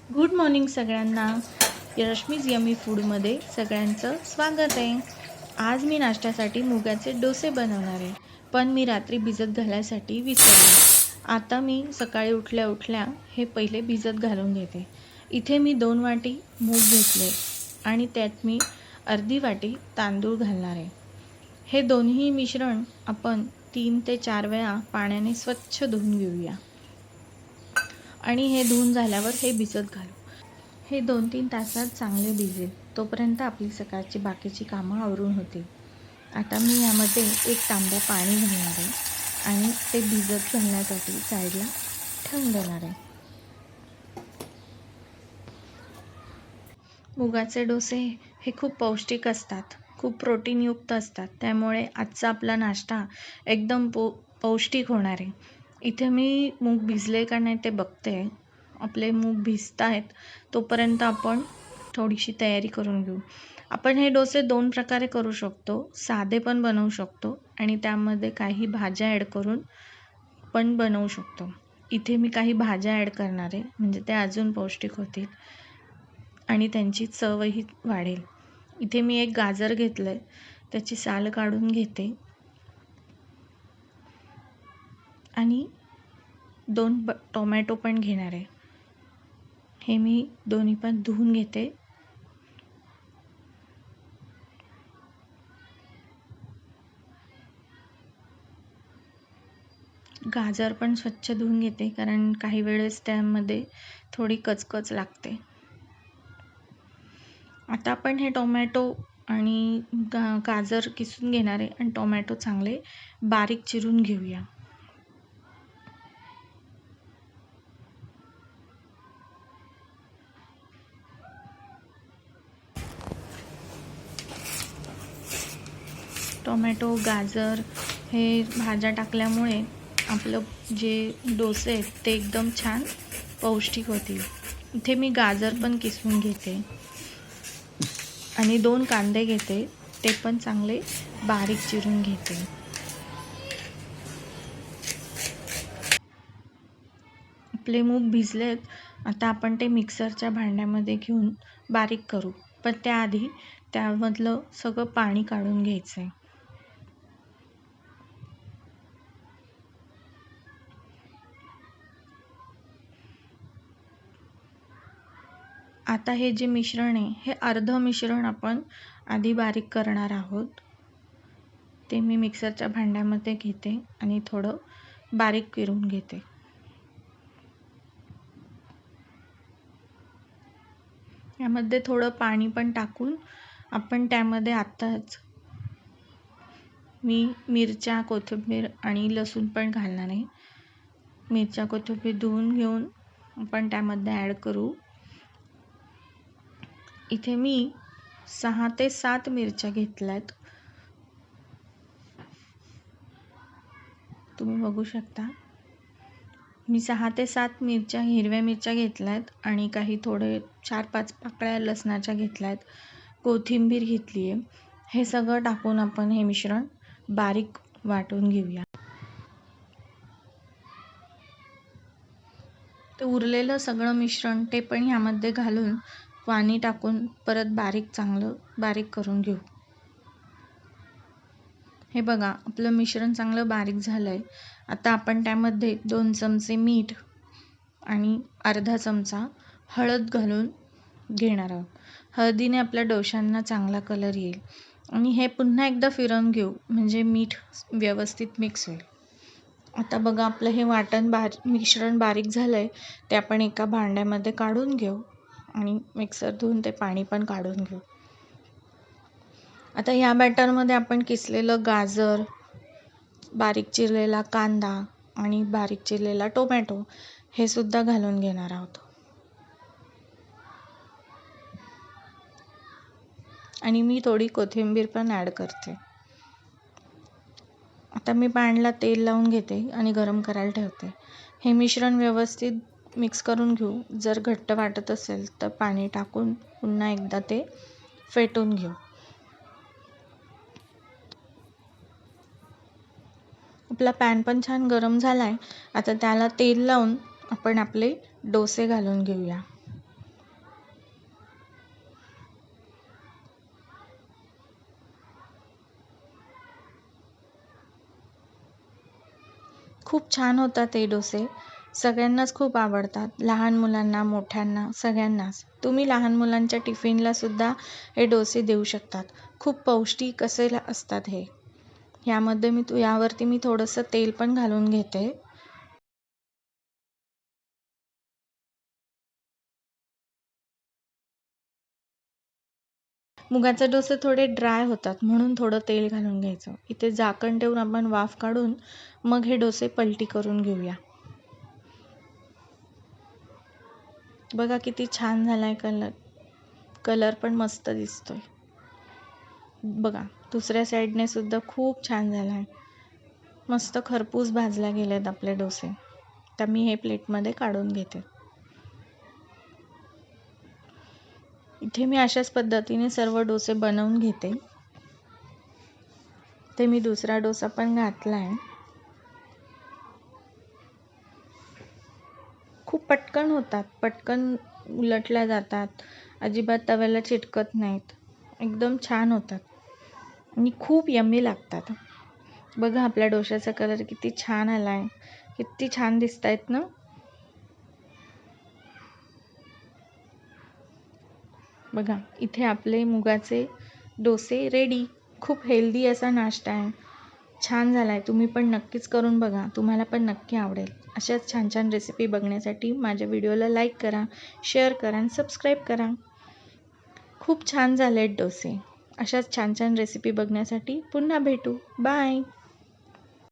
Good morning सगळ्यांना. Rashmi's yummy फूडमध्ये सगळ्यांचं स्वागत आहे. आज मी नाश्त्यासाठी मुगाचे डोसे बनवणार आहे, पण मी रात्री भिजत घालायसाठी विसरले. आता मी सकाळी उठल्या उठल्या हे पहिले भिजत घालून घेते. इथे मी 2 वाटी मूग घेतले आणि त्यात मी अर्धी वाटी तांदूळ घालणार आहे. हे दोन्ही मिश्रण आपण 3 ते 4 वेळा पाण्याने स्वच्छ धुवून घेऊया आणि हे धुवून झाल्यावर हे भिजत घालू. हे 2-3 तासात चांगले भिजेल, तोपर्यंत आपली सकाळची बाकीची कामं आवरून होतील. आता मी यामध्ये 1 तांब्या पाणी घालणार आहे आणि ते भिजत घालण्यासाठी साईडला ठेवून देणार आहे. मुगाचे डोसे हे खूप पौष्टिक असतात, खूप प्रोटीनयुक्त असतात. त्यामुळे आजचा आपला नाश्ता एकदम पौष्टिक होणार आहे. इथे मी मूग भिजले का नाही ते बघते. आपले मूग भिजत आहेत तोपर्यंत आपण थोडीशी तयारी करून घेऊ. आपण हे डोसे 2 प्रकारे करू शकतो. साधे पण बनवू शकतो आणि त्यामध्ये काही भाज्या ॲड करून पण बनवू शकतो. इथे मी काही भाज्या ॲड करणार आहे, म्हणजे ते अजून पौष्टिक होतील आणि त्यांची चवही वाढेल. इथे मी 1 गाजर घेतलं आहे, त्याची साल काढून घेते आणि 2 टोमॅटो पण घेणार आहे. हे मी दोन्ही पण धुवून घेते. गाजर पण स्वच्छ धुवून घेते, कारण काही वेळेस त्यामध्ये थोडी कचकच लागते. आता आपण हे टोमॅटो आणि गाजर किसून घेणार आहे आणि टोमॅटो चांगले बारीक चिरून घेऊया. टोमॅटो, गाजर हे भाज्या टाकल्यामुळे आपलं जे डोसे आहेत ते एकदम छान पौष्टिक होतील. इथे मी गाजर पण किसून घेते आणि 2 कांदे घेते, ते पण चांगले बारीक चिरून घेते. आपले मूग भिजलेत. आता आपण ते मिक्सरच्या भांड्यामध्ये घेऊन बारीक करू, पण त्याआधी त्यामधलं सगळं पाणी काढून घ्यायचं आहे. आता हे जे मिश्रण आहे, हे अर्धं मिश्रण आपण आधी बारीक करणार आहोत. ते मी मिक्सरच्या भांड्यामध्ये घेते आणि थोडं बारीक करून घेते. यामध्ये थोडं पाणी पण टाकून आपण त्यामध्ये आत्ताच मी मिरच्या, कोथिंबीर आणि लसूण पण घालणार आहे. मिरच्या, कोथिंबीर धुवून घेऊन आपण त्यामध्ये ॲड करू. इथे मी 6 ते 7 मिरच्या घेतल्यात. तुम्ही बघू शकता. मी 6 ते 7 मिरच्या, हिरव्या मिरच्या घेतल्यात आणि काही थोडे 4-5 पाकळ्या लसणाच्या घेतल्यात. कोथिंबीर घेतली आहे. हे सगळं टाकून आपण हे मिश्रण बारीक वाटून घेऊया. ते उरलेलं सगळं मिश्रण ते पण ह्यामध्ये घालून पाणी टाकून परत चांगलं बारीक करून घेऊ. हे बघा, आपलं मिश्रण चांगलं बारीक झालं आहे. आता आपण त्यामध्ये 2 चमचे मीठ आणि अर्धा चमचा हळद घालून घेणार आहोत. हळदीने आपल्या डोशांना चांगला कलर येईल आणि हे पुन्हा एकदा फिरवून घेऊ, म्हणजे मीठ व्यवस्थित मिक्स होईल. आता बघा, आपलं हे मिश्रण बारीक झालं आहे. ते आपण एका भांड्यामध्ये काढून घेऊ आणि मिक्सर धुवून ते पाणी पण काढून घेऊ. आता या बॅटरमध्ये आपण किसलेलं गाजर, बारीक चिरलेला कांदा आणि बारीक चिरलेला टोमॅटो हे सुद्धा घालून घेणार आहोत. आणि मी थोडी कोथिंबीर पण ॲड करते. आता मी पॅनला तेल लावून घेते आणि गरम करायला ठेवते. हे मिश्रण व्यवस्थित मिक्स करून घेऊ. जर घट्ट वाटत असेल तर पाणी टाकून पुन्हा एकदा ते फेटून घेऊ. आपला पॅन पण छान गरम झाला आहे. आता त्याला तेल लावून आपण आपले डोसे घालून घेऊया. खूप छान होतात हे डोसे. सगळ्यांनाच खूप आवडतात. लहान मुलांना, मोठ्यांना, सगळ्यांनाच. तुम्ही लहान मुलांच्या टिफिनला सुद्धा हे डोसे देऊ शकतात. खूप पौष्टिक असे असतात हे. यावरती मी थोडंसं तेल पण घालून घेते. मुगाचे डोसे थोडे ड्राय होतात म्हणून थोडं तेल घालून घ्यायचं. इथे झाकण ठेवून आपण वाफ काढून मग हे डोसे पलटी करून घेऊया. बघा किती छान झालाय कलर. कलर पण मस्त दिसतोय. बघा दुसऱ्या साईडने सुद्धा खूप छान झालाय. मस्त खरपूस भाजल्या गेलेत आपले डोसे. तर मी हे प्लेटमध्ये काढून घेते. इथे मी अशाच पद्धतीने सर्व डोसे बनवून घेते. ते मी दुसरा डोसा पण घातला आहे. खूप पटकन होतात, पटकन उलटल्या जातात, अजिबात तव्याला चिटकत नाहीत, एकदम छान होतात आणि खूप यम्मी लागतात. बघा आपल्या डोशाचा कलर किती छान आलाय, किती छान दिसतायत ना. बघा इथे आपले मुगाचे डोसे रेडी. खूप हेल्दी असा नाश्ता आहे. छान झालाय. तुम्ही पण नक्कीच करून बघा. तुम्हाला पण नक्की आवडेल. अशाच छान छान रेसिपी बघण्यासाठी माझ्या व्हिडिओला लाईक करा, शेअर करा आणि सबस्क्राईब करा. खूप छान झालेत डोसे. अशाच छान छान रेसिपी बघण्यासाठी पुन्हा भेटू. बाय.